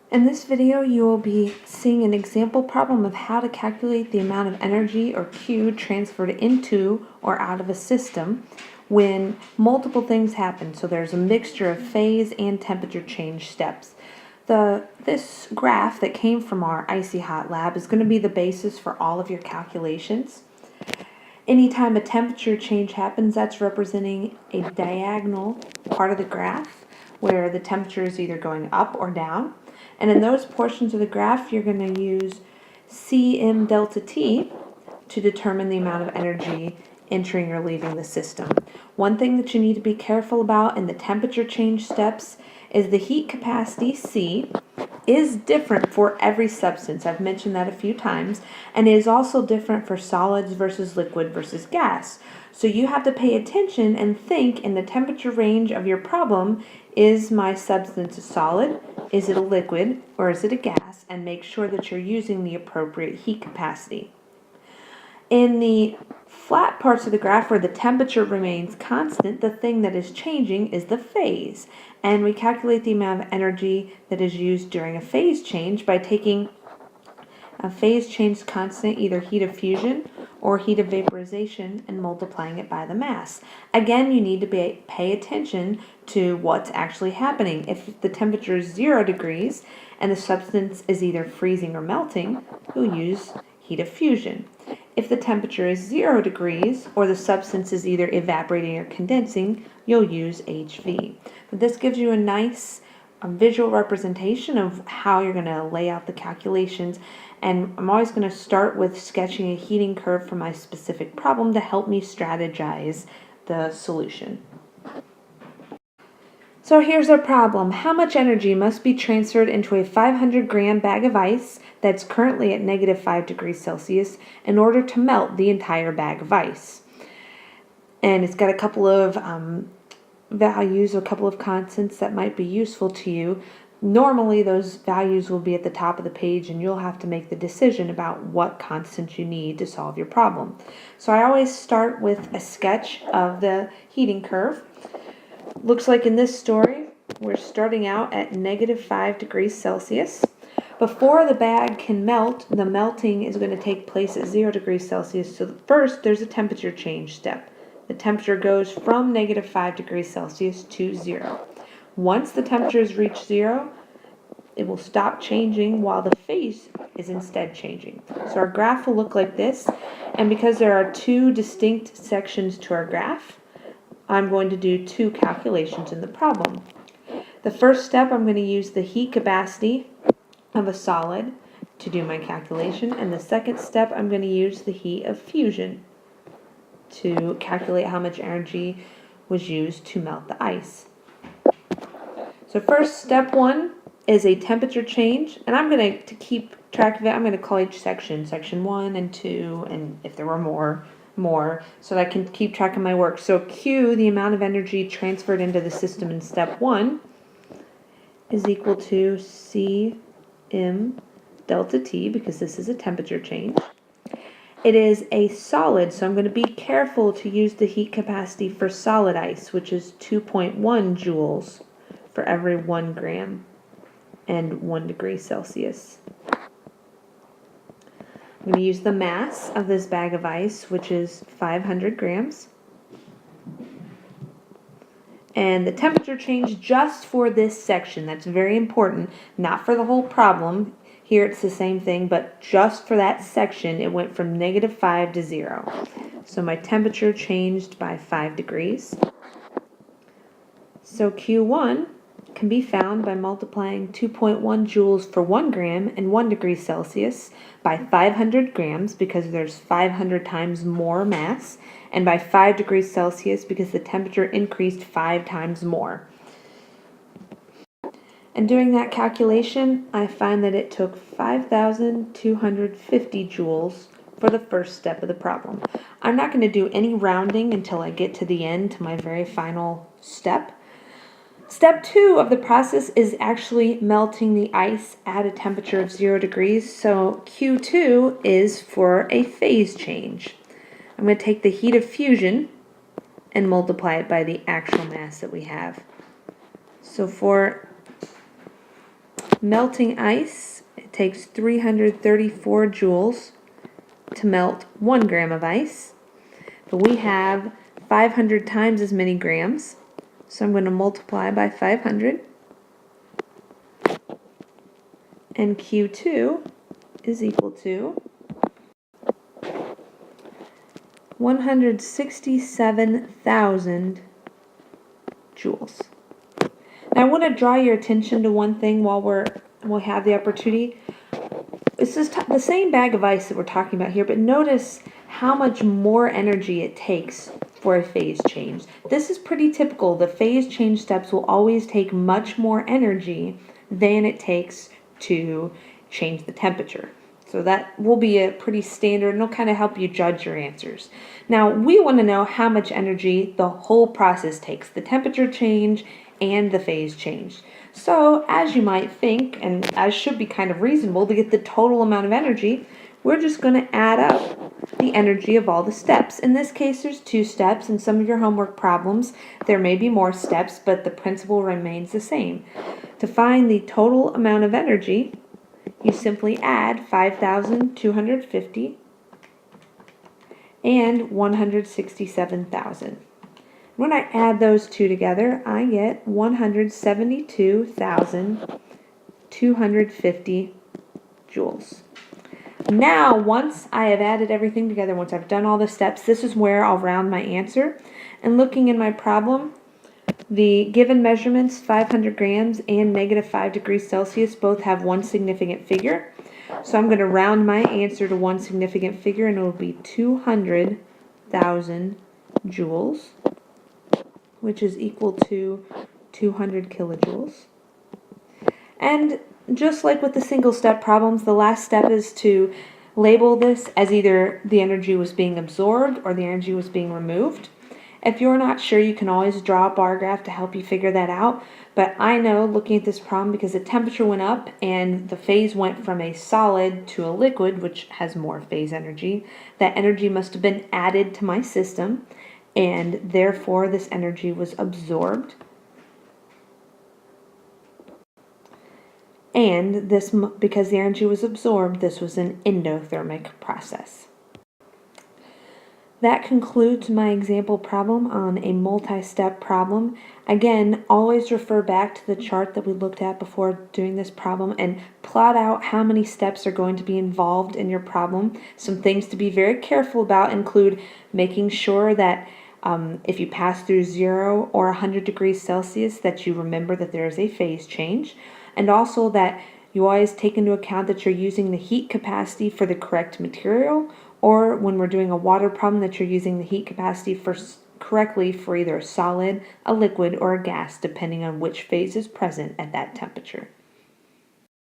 In this video, you will be seeing an example problem of how to calculate the amount of energy, or Q, transferred into or out of a system when multiple things happen. So there's a mixture of phase and temperature change steps. This graph that came from our Icy Hot lab is going to be the basis for all of your calculations. Anytime a temperature change happens, that's representing a diagonal part of the graph where the temperature is either going up or down. And in those portions of the graph, you're going to use Cm delta T to determine the amount of energy entering or leaving the system. One thing that you need to be careful about in the temperature change steps is the heat capacity C is different for every substance. I've mentioned that a few times, and it is also different for solids versus liquid versus gas. So you have to pay attention and think in the temperature range of your problem, is my substance a solid, is it a liquid, or is it a gas, and make sure that you're using the appropriate heat capacity. In the flat parts of the graph where the temperature remains constant, the thing that is changing is the phase. And we calculate the amount of energy that is used during a phase change by taking a phase change constant, either heat of fusion or heat of vaporization, and multiplying it by the mass. Again, you need to pay attention to what's actually happening. If the temperature is 0 degrees and the substance is either freezing or melting, you'll use heat of fusion. If the temperature is 0 degrees or the substance is either evaporating or condensing, you'll use HV. But this gives you a nice visual representation of how you're going to lay out the calculations. And I'm always going to start with sketching a heating curve for my specific problem to help me strategize the solution. So here's our problem. How much energy must be transferred into a 500-gram bag of ice that's currently at -5 degrees Celsius in order to melt the entire bag of ice? And it's got a couple of values, a couple of constants that might be useful to you. Normally those values will be at the top of the page, and you'll have to make the decision about what constants you need to solve your problem. So I always start with a sketch of the heating curve. Looks like in this story, we're starting out at -5 degrees Celsius. Before the bag can melt, the melting is going to take place at 0 degrees Celsius. So first, there's a temperature change step. The temperature goes from -5 degrees Celsius to 0. Once the temperature has reached 0, it will stop changing while the phase is instead changing. So our graph will look like this, and because there are two distinct sections to our graph, I'm going to do two calculations in the problem. The first step, I'm going to use the heat capacity of a solid to do my calculation, and the second step, I'm going to use the heat of fusion to calculate how much energy was used to melt the ice. So first, step one is a temperature change, and I'm going to keep track of it. I'm going to call each section 1 and 2, and if there were more, so that I can keep track of my work. So Q, the amount of energy transferred into the system in step 1, is equal to Cm delta T, because this is a temperature change. It is a solid, so I'm going to be careful to use the heat capacity for solid ice, which is 2.1 joules for every 1 gram and 1 degree Celsius. I'm going to use the mass of this bag of ice, which is 500 grams. And the temperature change just for this section, that's very important, not for the whole problem. Here it's the same thing, but just for that section, it went from -5 to 0. So my temperature changed by 5 degrees. So Q1 can be found by multiplying 2.1 joules for 1 gram and 1 degree Celsius by 500 grams, because there's 500 times more mass, and by 5 degrees Celsius because the temperature increased 5 times more. And doing that calculation, I find that it took 5,250 joules for the first step of the problem. I'm not going to do any rounding until I get to the end, to my very final step. Step 2 of the process is actually melting the ice at a temperature of 0 degrees, so Q2 is for a phase change. I'm going to take the heat of fusion and multiply it by the actual mass that we have. So for Melting ice, it takes 334 joules to melt 1 gram of ice. But we have 500 times as many grams, so I'm going to multiply by 500. And Q2 is equal to 167,000 joules. Now I want to draw your attention to one thing while we have the opportunity. This is the same bag of ice that we're talking about here, but notice how much more energy it takes for a phase change. This is pretty typical. The phase change steps will always take much more energy than it takes to change the temperature. So that will be a pretty standard, and it'll kind of help you judge your answers. Now, we want to know how much energy the whole process takes, the temperature change and the phase change. So, as you might think, and as should be kind of reasonable, to get the total amount of energy, we're just going to add up the energy of all the steps. In this case, there's 2 steps. In some of your homework problems, there may be more steps, but the principle remains the same. To find the total amount of energy, you simply add 5,250 and 167,000. When I add those two together, I get 172,250 joules. Now, once I have added everything together, once I've done all the steps, this is where I'll round my answer. And looking in my problem, the given measurements, 500 grams and -5 degrees Celsius, both have one significant figure. So I'm going to round my answer to one significant figure, and it will be 200,000 joules, which is equal to 200 kilojoules. And just like with the single step problems, the last step is to label this as either the energy was being absorbed or the energy was being removed. If you're not sure, you can always draw a bar graph to help you figure that out. But I know, looking at this problem, because the temperature went up and the phase went from a solid to a liquid, which has more phase energy, that energy must have been added to my system, and therefore this energy was absorbed. And this, because the energy was absorbed, this was an endothermic process. That concludes my example problem on a multi-step problem. Again, always refer back to the chart that we looked at before doing this problem and plot out how many steps are going to be involved in your problem. Some things to be very careful about include making sure that if you pass through 0 or 100 degrees Celsius, that you remember that there is a phase change, and also that you always take into account that you're using the heat capacity for the correct material, or when we're doing a water problem, that you're using the heat capacity correctly for either a solid, a liquid, or a gas, depending on which phase is present at that temperature.